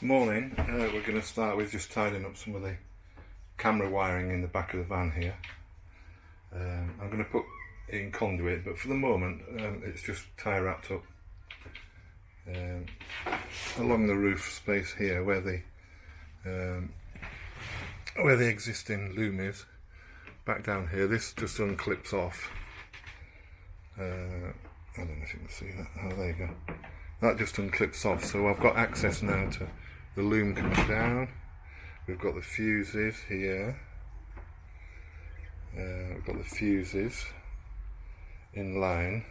morning we're going to start with just tidying up some of the camera wiring in the back of the van here. I'm going to put in conduit, but for the moment it's just tie wrapped up along the roof space here where the existing loom is. Back down here, this just unclips off. I don't know if you can see that. Oh, there you go. That just unclips off, so I've got access now to the loom coming down. We've got the fuses here. We've got the fuses in line.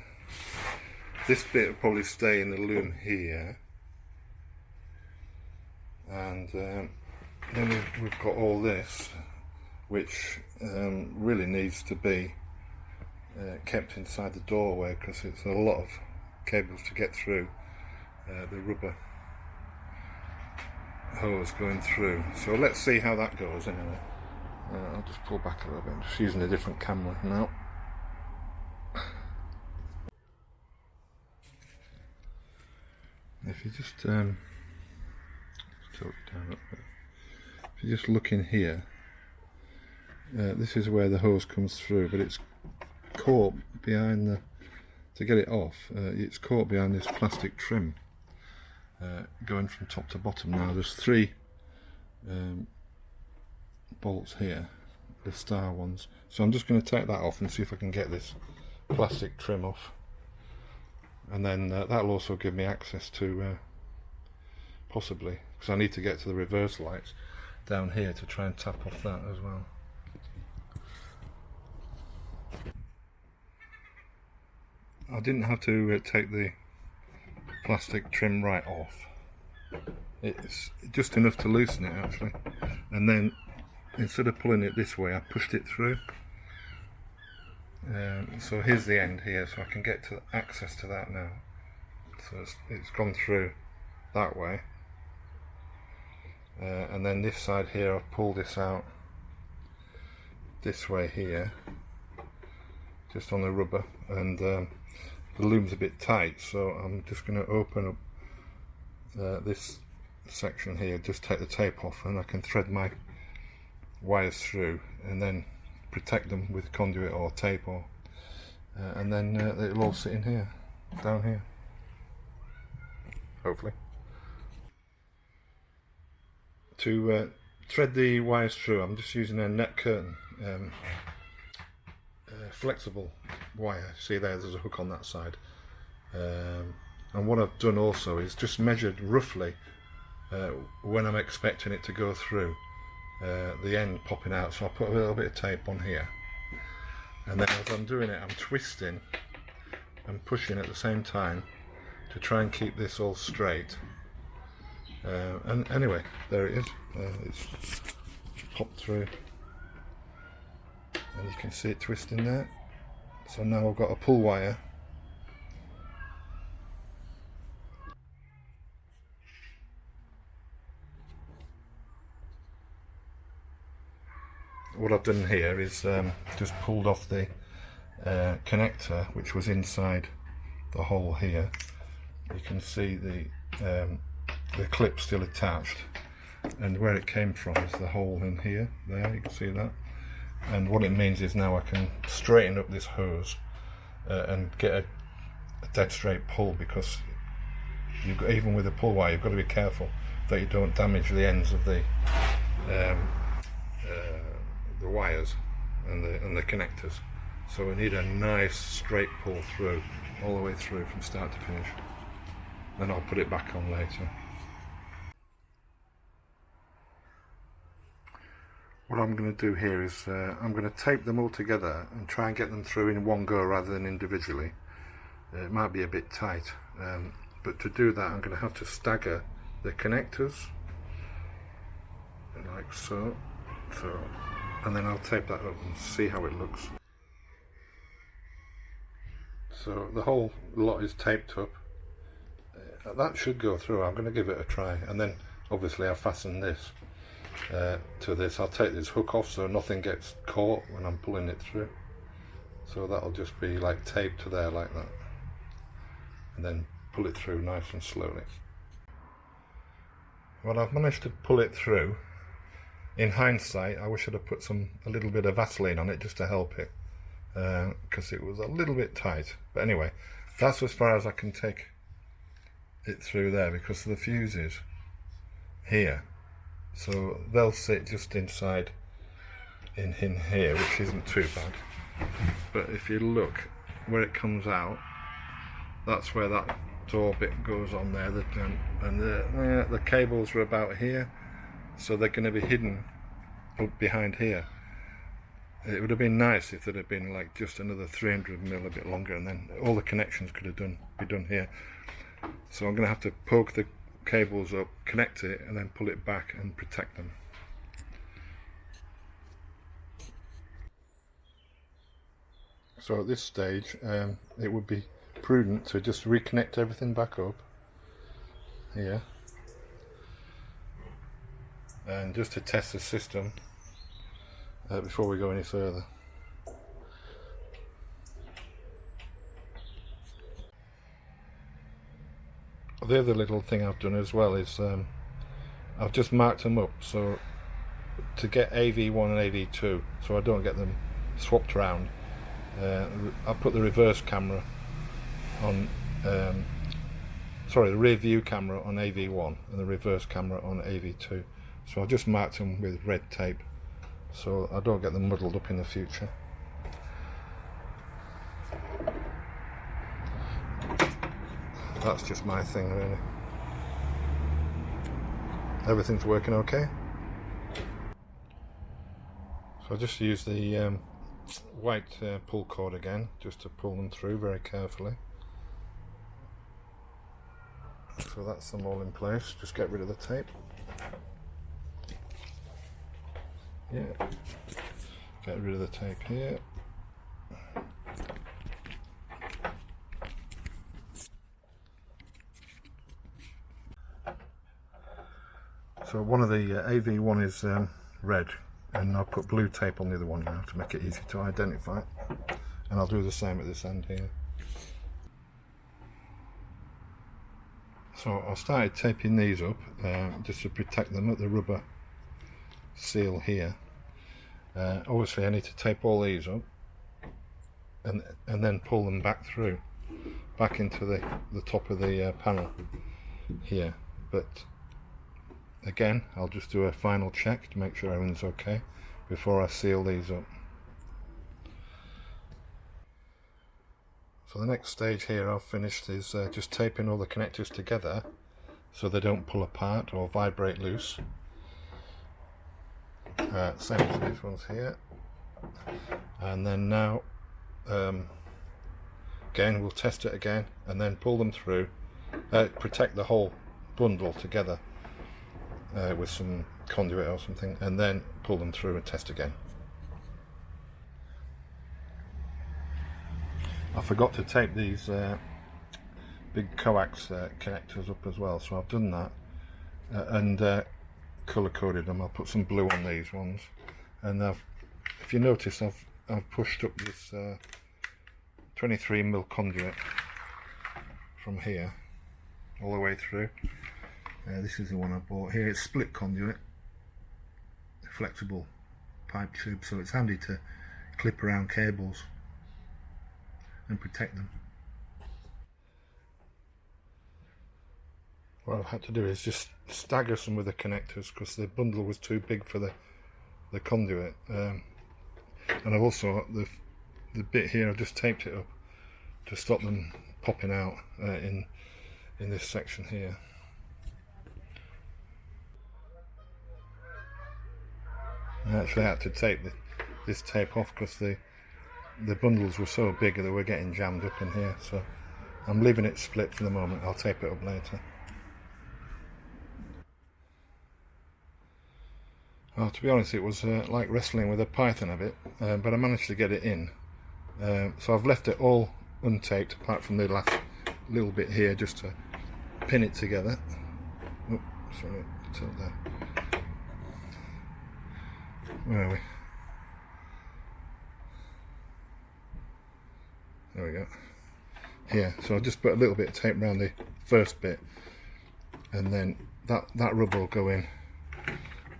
This bit will probably stay in the loom here, and then we've got all this, which really needs to be kept inside the doorway because it's a lot of cables to get through. The rubber hose going through. So let's see how that goes anyway. I'll just pull back a little bit. I'm just using a different camera now. If you just tilt it down a little bit. If you just look in here, this is where the hose comes through, but it's caught behind the, to get it off, it's caught behind this plastic trim. Going from top to bottom now. There's three bolts here, the star ones. So I'm just going to take that off and see if I can get this plastic trim off, and then that'll also give me access to possibly, because I need to get to the reverse lights down here to try and tap off that as well. I didn't have to take the plastic trim right off. It's just enough to loosen it actually, and then instead of pulling it this way I pushed it through. So here's the end here, so I can get to access to that now. So it's gone through that way, and then this side here I've pulled this out this way here, just on the rubber, and the loom's a bit tight, so I'm just going to open up this section here, just take the tape off, and I can thread my wires through and then protect them with conduit or tape, or and then it'll all sit in here, down here, hopefully. To thread the wires through, I'm just using a net curtain, flexible wire. See there's a hook on that side, and what I've done also is just measured roughly when I'm expecting it to go through, the end popping out, so I put a little bit of tape on here, and then as I'm doing it I'm twisting and pushing at the same time to try and keep this all straight, and anyway, there it is. It's popped through, and you can see it twisting there. So now I've got a pull wire. What I've done here is just pulled off the connector which was inside the hole here. You can see the clip still attached, and where it came from is the hole in here. There, you can see that. And what it means is now I can straighten up this hose and get a dead straight pull, because even with a pull wire you've got to be careful that you don't damage the ends of the wires and the connectors. So we need a nice straight pull through, all the way through from start to finish. Then I'll put it back on later. What I'm going to do here is I'm going to tape them all together and try and get them through in one go rather than individually. It might be a bit tight, but to do that I'm going to have to stagger the connectors like so, and then I'll tape that up and see how it looks. So the whole lot is taped up. That should go through. I'm going to give it a try, and then obviously I'll fasten this to this. I'll take this hook off so nothing gets caught when I'm pulling it through, so that'll just be like taped to there like that, and then pull it through nice and slowly. Well, I've managed to pull it through. In hindsight, I wish I'd have put a little bit of Vaseline on it just to help it, because it was a little bit tight. But anyway, that's as far as I can take it through there, because the fuse is here, so they'll sit just inside in here, which isn't too bad. But if you look where it comes out, that's where that door bit goes on there, and the cables are about here, so they're going to be hidden up behind here. It would have been nice if there had been like just another 300mm a bit longer, and then all the connections could have be done here. So I'm going to have to poke the cables up, connect it, and then pull it back and protect them. So at this stage, it would be prudent to just reconnect everything back up here, and just to test the system before we go any further. The other little thing I've done as well is I've just marked them up so to get AV1 and AV2, so I don't get them swapped around. I put the reverse camera on, the rear view camera on AV1 and the reverse camera on AV2. So I just marked them with red tape so I don't get them muddled up in the future. That's just my thing really. Everything's working okay. So I just use the white pull cord again, just to pull them through very carefully. So that's them all in place. Just get rid of the tape. Yeah. Get rid of the tape here. So one of the AV1 is red, and I'll put blue tape on the other one now to make it easy to identify. And I'll do the same at this end here. So I started taping these up just to protect them at the rubber seal here. Obviously I need to tape all these up and then pull them back through, back into the top of the panel here. But again, I'll just do a final check to make sure everything's okay before I seal these up. So the next stage here I've finished is just taping all the connectors together so they don't pull apart or vibrate loose. Same as these ones here. And then now again we'll test it again and then pull them through, protect the whole bundle together with some conduit or something, and then pull them through and test again. I forgot to tape these big coax connectors up as well, so I've done that and colour coded them. I'll put some blue on these ones, and if you notice I've pushed up this 23mm conduit from here all the way through. This is the one I bought here. It's split conduit, flexible pipe tube, so it's handy to clip around cables and protect them. What I've had to do is just stagger some of the connectors because the bundle was too big for the conduit, and I've also the bit here I've just taped it up to stop them popping out in this section here. I actually had to tape this tape off because the bundles were so big that they were getting jammed up in here, so I'm leaving it split for the moment. I'll tape it up later. Well, to be honest, it was like wrestling with a python a bit, but I managed to get it in. So I've left it all untaped apart from the last little bit here just to pin it together. Oh, sorry, tilt there. Where are we? There we go. Here, so I'll just put a little bit of tape around the first bit and then that rubber will go in,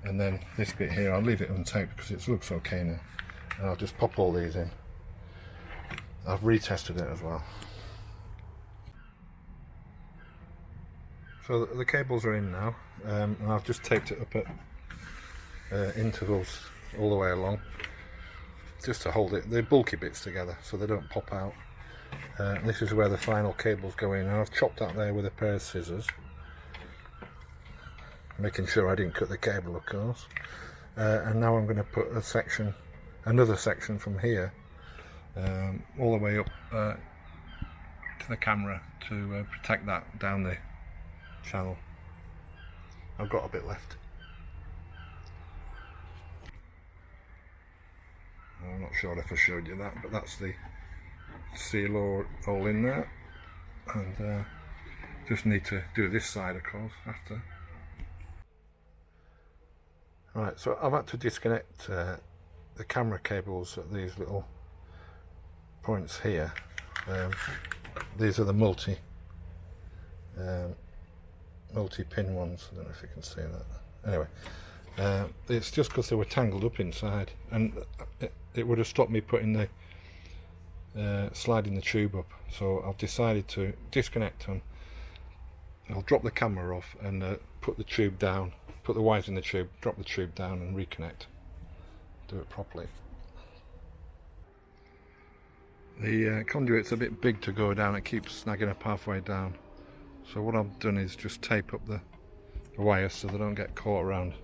and then this bit here I'll leave it untaped because it looks okay now, and I'll just pop all these in. I've retested it as well. So the cables are in now, and I've just taped it up at intervals all the way along, just to hold the bulky bits together so they don't pop out. This is where the final cables go in, and I've chopped that there with a pair of scissors, making sure I didn't cut the cable, of course. And now I'm going to put another section from here all the way up to the camera to protect that down the channel. I've got a bit left. I'm not sure if I showed you that, but that's the seal all in there, and just need to do this side, of course, after. Right, so I've had to disconnect the camera cables at these little points here. These are the multi-pin ones. I don't know if you can see that. Anyway, it's just because they were tangled up inside, and it would have stopped me putting the sliding the tube up. So I've decided to disconnect them. I'll drop the camera off and put the tube down, put the wires in the tube, drop the tube down and reconnect. Do it properly. The conduit's a bit big to go down, it keeps snagging up halfway down. So what I've done is just tape up the wires so they don't get caught around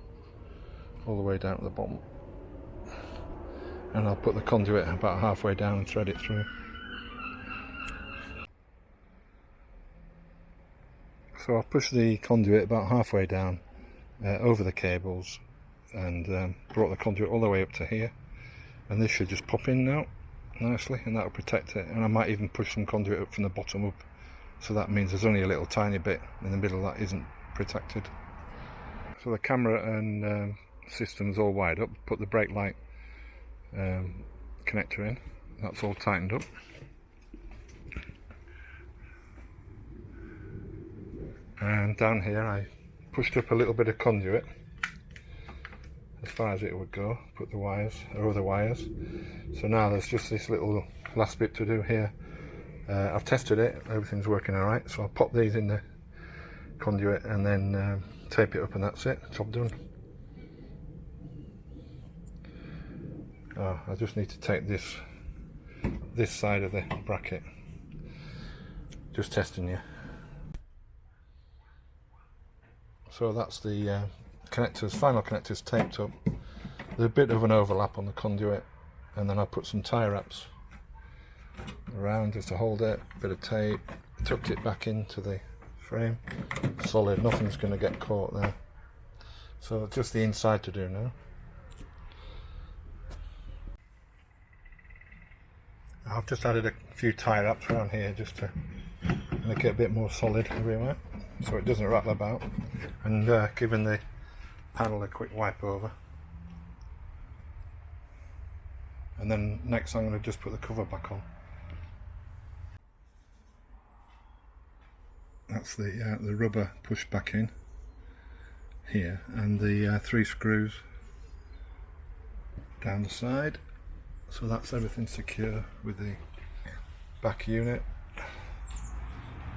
all the way down at the bottom. And I'll put the conduit about halfway down and thread it through. So I've pushed the conduit about halfway down over the cables, and brought the conduit all the way up to here, and this should just pop in now nicely, and that will protect it. And I might even push some conduit up from the bottom up, so that means there's only a little tiny bit in the middle that isn't protected. So the camera and system's all wired up. Put the brake light connector in, that's all tightened up. And down here I pushed up a little bit of conduit as far as it would go, put the wires over the wires. So now there's just this little last bit to do here. I've tested it, everything's working alright, so I'll pop these in the conduit and then tape it up, and that's it, job done. I just need to take this side of the bracket, just testing you. So that's the final connectors taped up. There's a bit of an overlap on the conduit, and then I put some tie wraps around just to hold it, a bit of tape, tucked it back into the frame, solid, nothing's going to get caught there. So just the inside to do now. I've just added a few tie wraps around here just to make it a bit more solid everywhere, so it doesn't rattle about, and giving the panel a quick wipe over. And then next I'm going to just put the cover back on. That's the rubber pushed back in here, and the 3 screws down the side. So that's everything secure with the back unit,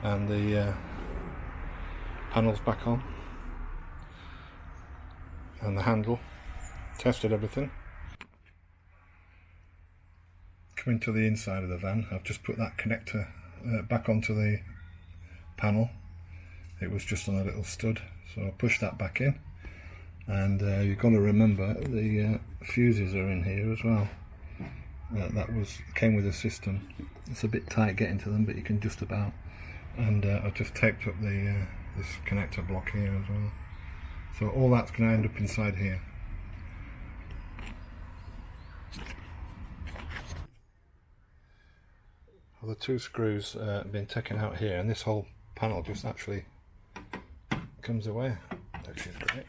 and the panels back on, and the handle. Tested everything. Coming to the inside of the van, I've just put that connector back onto the panel. It was just on a little stud, so I pushed that back in, and you've got to remember the fuses are in here as well. That came with the system. It's a bit tight getting to them, but you can just about. And I've just taped up this connector block here as well. So all that's going to end up inside here. Well, the 2 screws have been taken out here, and this whole panel just actually comes away, which is great.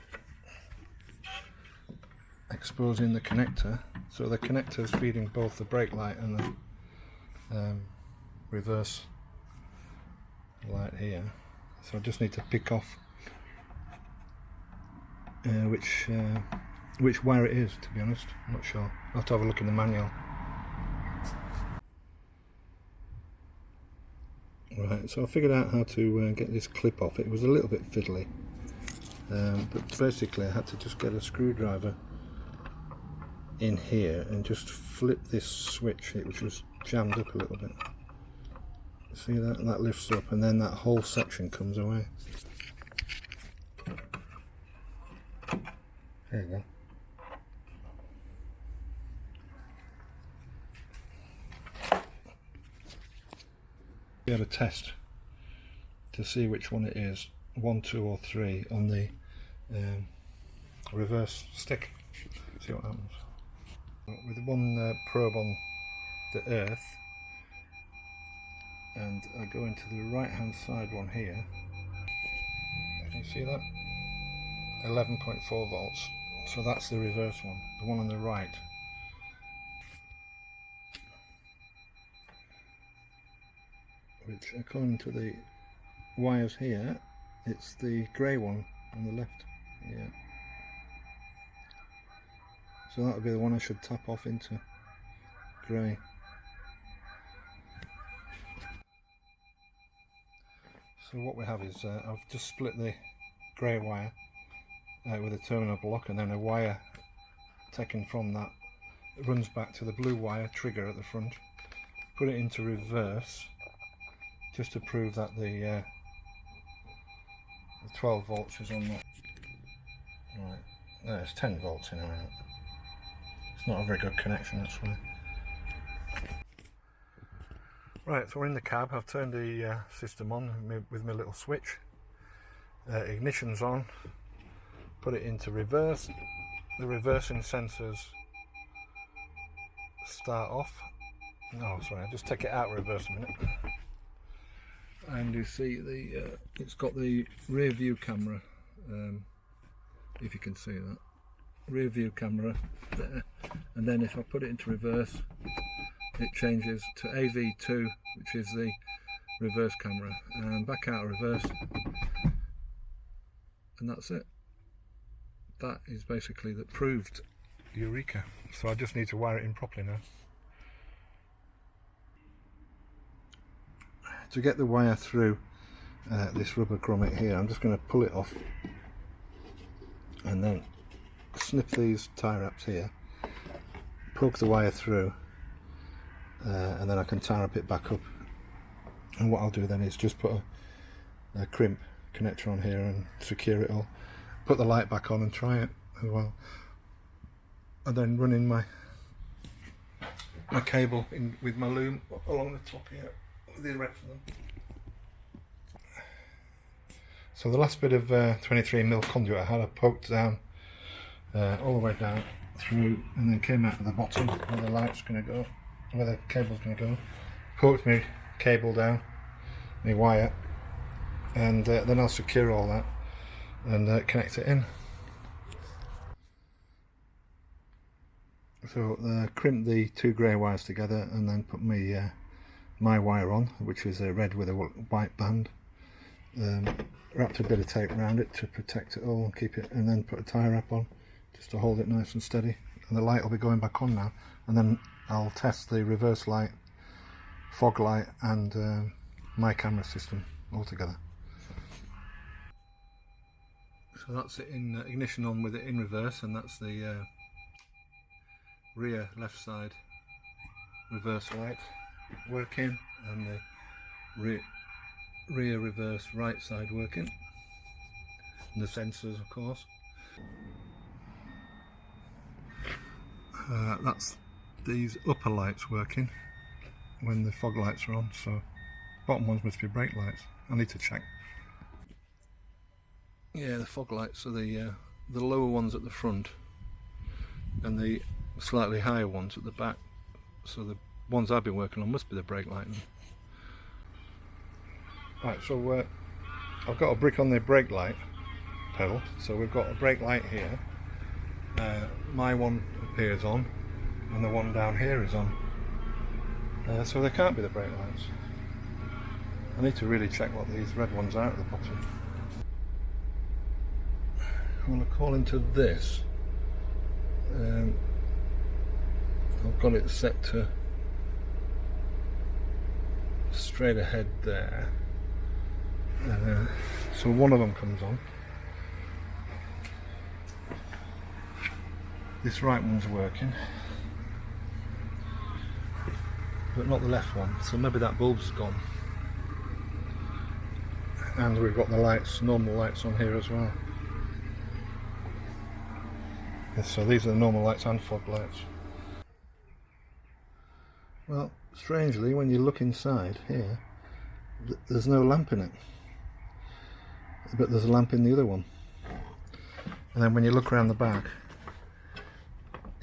Exposing the connector, so the connector is feeding both the brake light and the reverse light here. So I just need to pick off which wire it is, to be honest. I'm not sure. I'll have to have a look in the manual. Right, so I figured out how to get this clip off. It was a little bit fiddly, but basically I had to just get a screwdriver in here and just flip this switch, which was jammed up a little bit. See that? That lifts up and then that whole section comes away. There you go. We had a test to see which one it is, 1, 2 or 3 on the reverse stick. See what happens. With one probe on the earth, and I go into the right hand side one here. Can you see that? 11.4 volts. So that's the reverse one, the one on the right. Which, according to the wires here, it's the grey one on the left. Yeah. So that would be the one I should tap off into grey. So what we have is I've just split the grey wire with a terminal block, and then a wire taken from that runs back to the blue wire trigger at the front. Put it into reverse just to prove that the 12 volts is on that. Right, there's 10 volts in and out. It's not a very good connection, that's why. Right, so we're in the cab. I've turned the system on with my little switch. Ignition's on. Put it into reverse. The reversing sensors start off. No, sorry, I'll just take it out of reverse a minute. And you see the it's got the rear view camera, if you can see that. Rear view camera there. And then if I put it into reverse, it changes to AV2, which is the reverse camera, and back out of reverse, and that's it. That is basically the proved Eureka. So I just need to wire it in properly now. To get the wire through this rubber grommet here, I'm just going to pull it off and then snip these tie wraps here, poke the wire through, and then I can tie wrap it back up. And what I'll do then is just put a crimp connector on here and secure it all. Put the light back on and try it as well. And then run in my cable in with my loom along the top here, the rest of them. So the last bit of 23mm conduit I had, I poked down all the way down through, and then came out at the bottom where the light's going to go, where the cable's going to go. Poked my cable down, my wire, and then I'll secure all that and connect it in. So crimp the two grey wires together and then put my wire on, which is red with a white band. Wrapped a bit of tape around it to protect it all and keep it, and then put a tie wrap on just to hold it nice and steady. And the light will be going back on now, and then I'll test the reverse light, fog light, and my camera system all together. So that's it in ignition on with it in reverse, and that's the rear left side reverse light working, and the rear reverse right side working, and the sensors of course. That's these upper lights working when the fog lights are on, so bottom ones must be brake lights. I need to check. Yeah, the fog lights are the lower ones at the front and the slightly higher ones at the back, so the ones I've been working on must be the brake light. Right, so I've got a brick on the brake light pedal, so we've got a brake light here. My one appears on and the one down here is on, so they can't be the brake lights. I need to really check what these red ones are at the bottom. I want to call into this. I've got it set to straight ahead there. So one of them comes on. This right one's working, but not the left one, so maybe that bulb's gone. And we've got the lights, normal lights on here as well. Yes, so these are the normal lights and fog lights. Well, strangely, when you look inside here, there's no lamp in it, but there's a lamp in the other one. And then when you look around the back,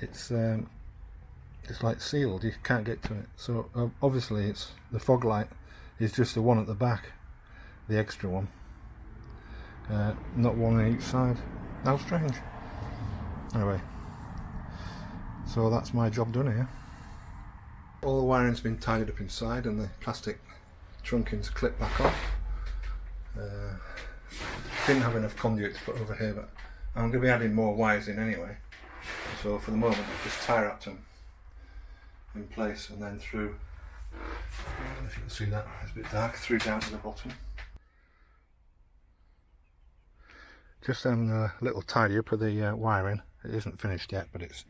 it's like sealed, you can't get to it. So obviously it's the fog light is just the one at the back, the extra one, not one on each side. How strange. Anyway, so that's my job done here. All the wiring's been tidied up inside and the plastic trunking's clipped back off. Didn't have enough conduit to put over here, but I'm going to be adding more wires in anyway. So for the moment I've just tie wrapped them in place and then through, I don't know if you can see that, it's a bit dark, through down to the bottom. Just then a little tidy up of the wiring. It isn't finished yet, but it's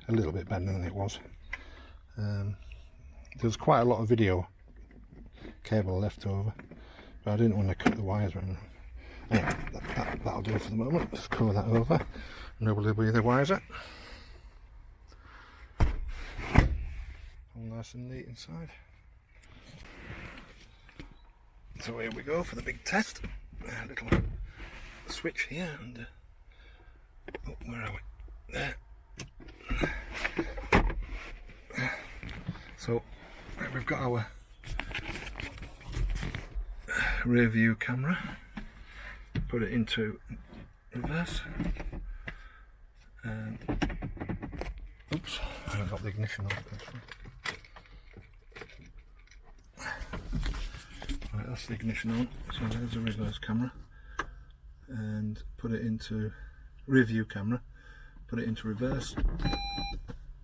a little bit better than it was. There's quite a lot of video cable left over, but I didn't want to cut the wires around. Anyway, that'll do for the moment. Just cover that over. Nobody will be the wiser. All nice and neat inside. So here we go for the big test. A little switch here and oh, where are we? There. So we've got our rear view camera. Put it into reverse. And oops, I haven't got the ignition on. Right, that's the ignition on. So there's a reverse camera. And put it into rear view camera, put it into reverse,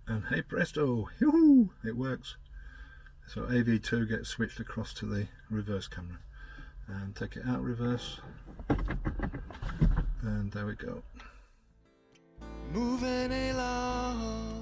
and hey presto, yoo-hoo, it works. So AV2 gets switched across to the reverse camera, and take it out reverse, and there we go. Moving along.